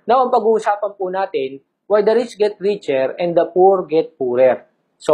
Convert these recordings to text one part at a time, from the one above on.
Now, ang pag-uusapan po natin, why the rich get richer and the poor get poorer. So,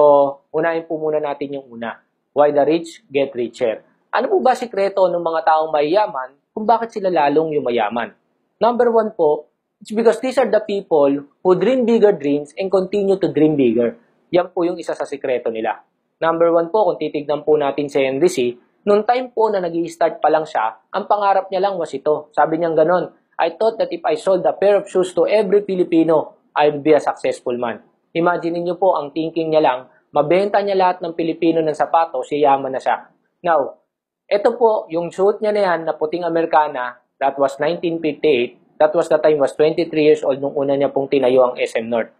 unahin po muna natin yung una. Why the rich get richer. Ano po ba sikreto ng mga taong mayayaman kung bakit sila lalong yumayaman? Number one po, it's because these are the people who dream bigger dreams and continue to dream bigger. Yan po yung isa sa sikreto nila. Number one po, kung titignan po natin si Henry C., noong time po na nag-i-start pa lang siya, ang pangarap niya lang was ito. Sabi niya ganon, I thought that if I sold a pair of shoes to every Filipino, I would be a successful man. Imagine niyo po, ang thinking niya lang, mabenta niya lahat ng Pilipino ng sapatos, yayaman na siya. Now, ito po, yung suit niya na yan, na puting Amerikana, that was 1958, that was the time, was 23 years old nung una niya pong tinayo ang SM North.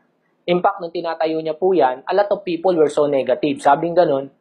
In fact, nung tinatayo niya po yan, a lot of people were so negative. Sabing ganun,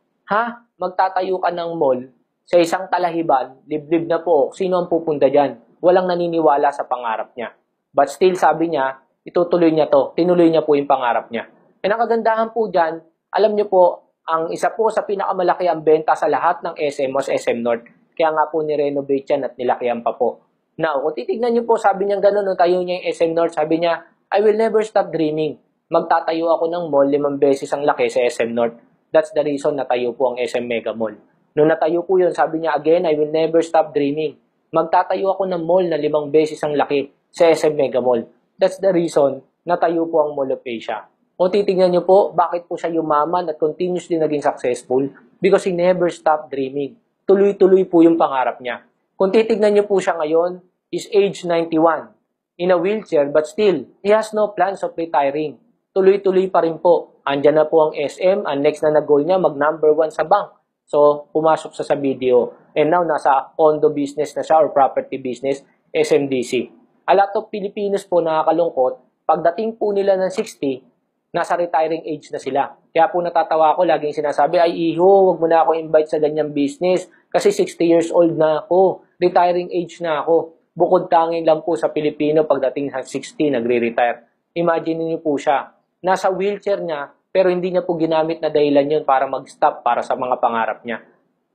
magtatayo ka ng mall sa isang talahiban, liblib na po, sino ang pupunta dyan? Walang naniniwala sa pangarap niya. But still, sabi niya, itutuloy niya to. Tinuloy niya po yung pangarap niya. And ang kagandahan po dyan, alam niyo po, ang isa po sa pinakamalaki ang benta sa lahat ng SM was SM North. Kaya nga po ni-renovate yan at nilakihan pa po. Now, kung titignan niyo po, sabi niya gano'n, nung tayo niya yung SM North, sabi niya, I will never stop dreaming. Magtatayo ako ng mall 5 beses ang laki sa SM North. That's the reason natayo po ang SM Mega Mall. Nung natayo po yun, sabi niya, again, I will never stop dreaming. Magtatayo ako ng mall na 5 beses ang laki sa SM Mega Mall. That's the reason natayo po ang Mall of Asia. Kung titignan niyo po, bakit po siya yumaman at continuously naging successful? Because he never stopped dreaming. Tuloy-tuloy po yung pangarap niya. Kung titignan niyo po siya ngayon, is age 91. In a wheelchair, but still, he has no plans of retiring. Tuloy-tuloy pa rin po. Andyan na po ang SM. Ang next na nag-goal niya, mag-number 1 sa bank. So, pumasok sa video. And now, nasa condo business na siya or property business, SMDC. A lot of Filipinos po nakakalungkot, pagdating po nila ng 60, nasa retiring age na sila. Kaya po natatawa ako, laging sinasabi, ay iho, wag mo na ako invite sa ganyang business kasi 60 years old na ako, retiring age na ako. Bukod tanging lang po sa Pilipino pagdating sa 60, nagre-retire. Imagine niyo po siya, nasa wheelchair niya, pero hindi niya po ginamit na dahilan yun para mag-stop para sa mga pangarap niya.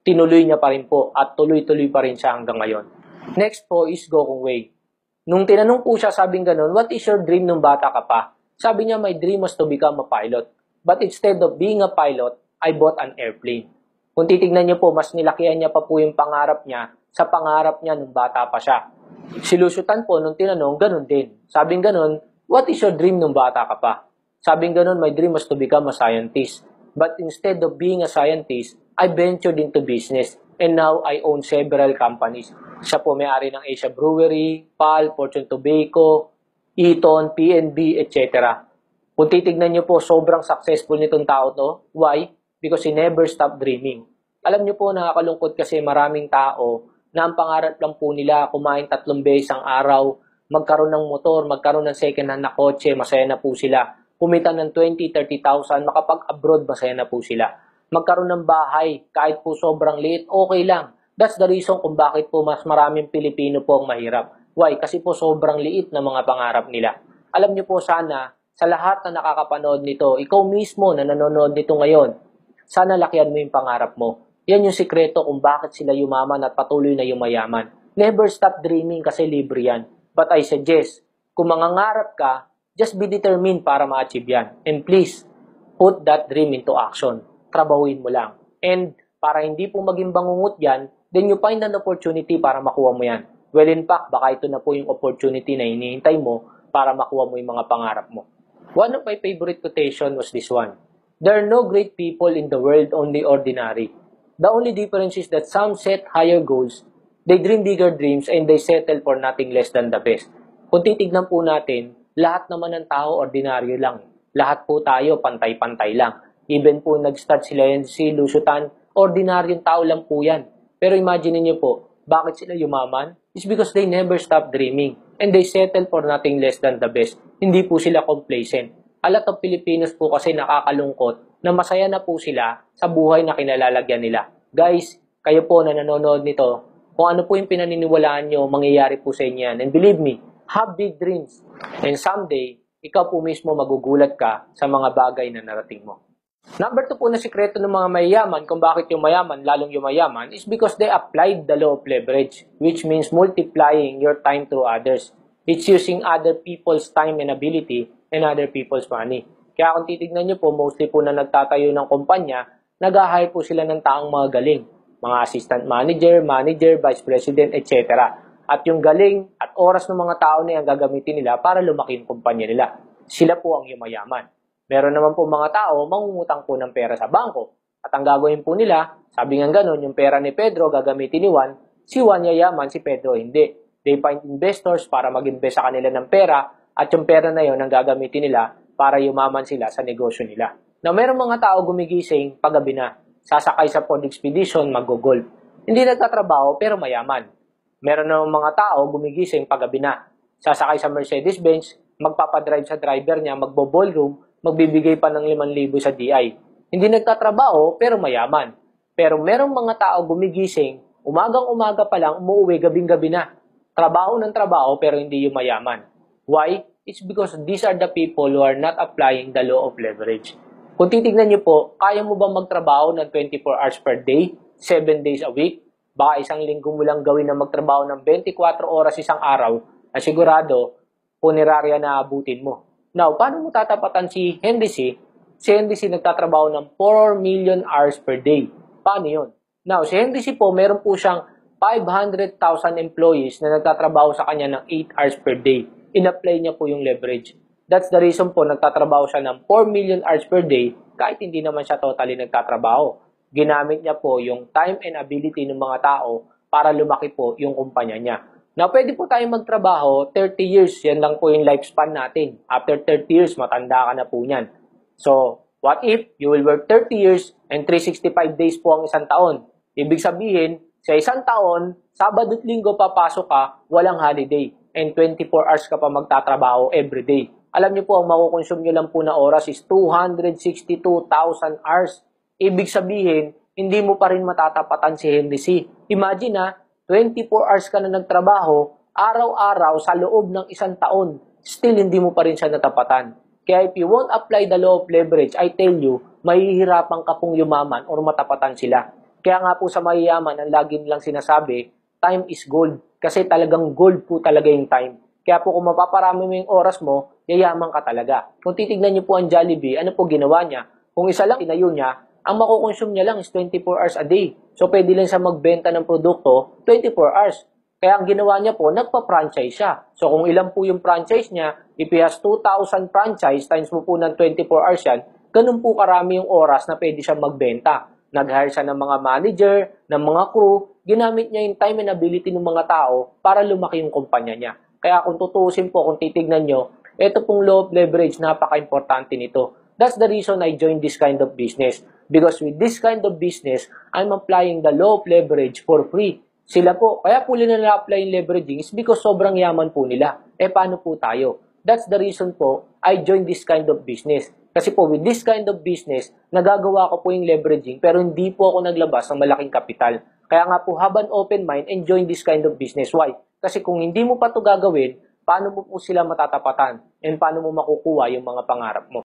Tinuloy niya pa rin po at tuloy-tuloy pa rin siya hanggang ngayon. Next po is Go Kung Wei. Nung tinanong po siya, sabing ganun, what is your dream nung bata ka pa? Sabi niya, my dream was to become a pilot. But instead of being a pilot, I bought an airplane. Kung titignan niyo po, mas nilakihan niya pa po yung pangarap niya sa pangarap niya nung bata pa siya. Silusutan po, nung tinanong, ganun din. Sabing ganun, what is your dream nung bata ka pa? Sabing ganun, my dream was to become a scientist. But instead of being a scientist, I ventured into business. And now, I own several companies. Siya po may-ari ng Asia Brewery, PAL, Fortune Tobacco, Eaton, PNB, etc. Kung titignan niyo po, sobrang successful nitong tao to. Why? Because he never stopped dreaming. Alam niyo po, nakakalungkot kasi maraming tao na ang pangarap lang po nila kumain 3 beses ang araw, magkaroon ng motor, magkaroon ng second hand na kotse, masaya na po sila. Kumita ng 20, 30,000, makapag-abroad, masaya na po sila. Magkaroon ng bahay, kahit po sobrang liit, okay lang. That's the reason kung bakit po mas maraming Pilipino po ang mahirap. Why? Kasi po sobrang liit na mga pangarap nila. Alam niyo po sana, sa lahat na nakakapanood nito, ikaw mismo na nanonood nito ngayon, sana lakihan mo yung pangarap mo. Yan yung sikreto kung bakit sila yumaman at patuloy na yumayaman. Never stop dreaming kasi libre yan. But I suggest, kung mangangarap ka, just be determined para ma-achieve yan. And please, put that dream into action. Trabahuin mo lang. And para hindi po maging bangungot yan, then you find an opportunity para makuha mo yan. Well, in fact, baka ito na po yung opportunity na hinihintay mo para makuha mo yung mga pangarap mo. One of my favorite quotation was this one. There are no great people in the world, only ordinary. The only difference is that some set higher goals, they dream bigger dreams, and they settle for nothing less than the best. Kung titignan po natin, lahat naman ng tao ordinaryo lang. Lahat po tayo pantay-pantay lang. Even po nag-start sila yan si Lusutan, ordinaryong tao lang po yan. Pero imagine niyo po, bakit sila yumaman? It's because they never stop dreaming. And they settle for nothing less than the best. Hindi po sila complacent. A lot of Filipinos po kasi nakakalungkot na masaya na po sila sa buhay na kinalalagyan nila. Guys, kayo po na nanonood nito, kung ano po yung pinaniniwalaan nyo, mangyayari po sa inyo yan. And believe me, have big dreams. And someday, ikaw po mismo magugulat ka sa mga bagay na narating mo. Number 2 po na sikreto ng mga mayayaman kung bakit yung mayaman lalong yumayaman is because they applied the law of leverage, which means multiplying your time through others. It's using other people's time and ability and other people's money. Kaya kung titignan nyo po, mostly po na nagtatayo ng kumpanya, nag-hire po sila ng taong mga galing. Mga assistant manager, vice president, etc. At yung galing at oras ng mga tao na yan gagamitin nila para lumaki yung kumpanya nila. Sila po ang yumayaman. Meron naman po mga tao, mangungutang po ng pera sa bangko. At ang gagawin po nila, sabi nga ganun, yung pera ni Pedro gagamitin ni Juan, si Juan yayaman, si Pedro hindi. They find investors para mag-invest sa kanila ng pera at yung pera na yun ang gagamitin nila para yumaman sila sa negosyo nila. Na meron mga tao gumigising paggabi na, sasakay sa pond expedition, mag-golf. Hindi nagtatrabaho pero mayaman. Meron naman mga tao gumigising paggabi na, sasakay sa Mercedes-Benz, magpapadrive sa driver niya, magbo-ballroom, magbibigay pa ng 5,000 sa DI. Hindi nagtatrabaho pero mayaman. Pero merong mga tao gumigising, umagang-umaga pa lang, umuwi gabing-gabi na. Trabaho ng trabaho pero hindi yung mayaman. Why? It's because these are the people who are not applying the law of leverage. Kung titignan niyo po, kaya mo ba magtrabaho ng 24 hours per day, 7 days a week? Baka isang linggo mo lang gawin na magtrabaho ng 24 oras isang araw, na sigurado, punerarya na abutin mo. Now, paano mo tatapatan si Henry C? Si Henry C nagtatrabaho ng 4 million hours per day. Paano yun? Now, si Henry C po, meron po siyang 500,000 employees na nagtatrabaho sa kanya ng 8 hours per day. In-apply niya po yung leverage. That's the reason po nagtatrabaho siya ng 4 million hours per day kahit hindi naman siya totally nagtatrabaho. Ginamit niya po yung time and ability ng mga tao para lumaki po yung kumpanya niya. Now, pwede po tayo magtrabaho 30 years. Yan lang po yung lifespan natin. After 30 years, matanda ka na po niyan. So, what if you will work 30 years and 365 days po ang isang taon? Ibig sabihin, sa isang taon, Sabado at Linggo papasok ka, walang holiday. And 24 hours ka pa magtatrabaho everyday. Alam niyo po, ang makukonsume nyo lang po na oras is 262,000 hours. Ibig sabihin, hindi mo pa rin matatapatan si Henry C. Imagine na, 24 hours ka na nagtrabaho, araw-araw sa loob ng isang taon, still hindi mo pa rin siya natapatan. Kaya if you won't apply the law of leverage, I tell you, mahihirapan ka pong yumaman or matapatan sila. Kaya nga po sa mayayaman, ang lagi nilang sinasabi, time is gold. Kasi talagang gold po talaga yung time. Kaya po kung mapaparami mo yung oras mo, yayaman ka talaga. Kung titignan niyo po ang Jollibee, ano po ginawa niya? Kung isa lang tinayo niya, ang makukonsume niya lang is 24 hours a day. So pwede lang siya magbenta ng produkto 24 hours. Kaya ang ginawa niya po, nagpa-franchise siya. So kung ilan po yung franchise niya, if he has 2,000 franchise times mo po ng 24 hours yan, ganun po karami yung oras na pwede siya magbenta. Nag-hire siya ng mga manager, ng mga crew, ginamit niya yung time and ability ng mga tao para lumaki yung kumpanya niya. Kaya kung tutuusin po, kung titignan nyo, ito pong law of leverage, napaka-importante nito. That's the reason I joined this kind of business. Because with this kind of business, I'm applying the law of leverage for free. Sila po, kaya po nila na-apply yung leveraging is because sobrang yaman po nila. Eh, paano po tayo? That's the reason po, I joined this kind of business. Kasi po, with this kind of business, nagagawa ko po yung leveraging, pero hindi po ako naglabas ng malaking kapital. Kaya nga po, have an open mind and join this kind of business. Why? Kasi kung hindi mo pa ito gagawin, paano mo po sila matatapatan? And paano mo makukuha yung mga pangarap mo?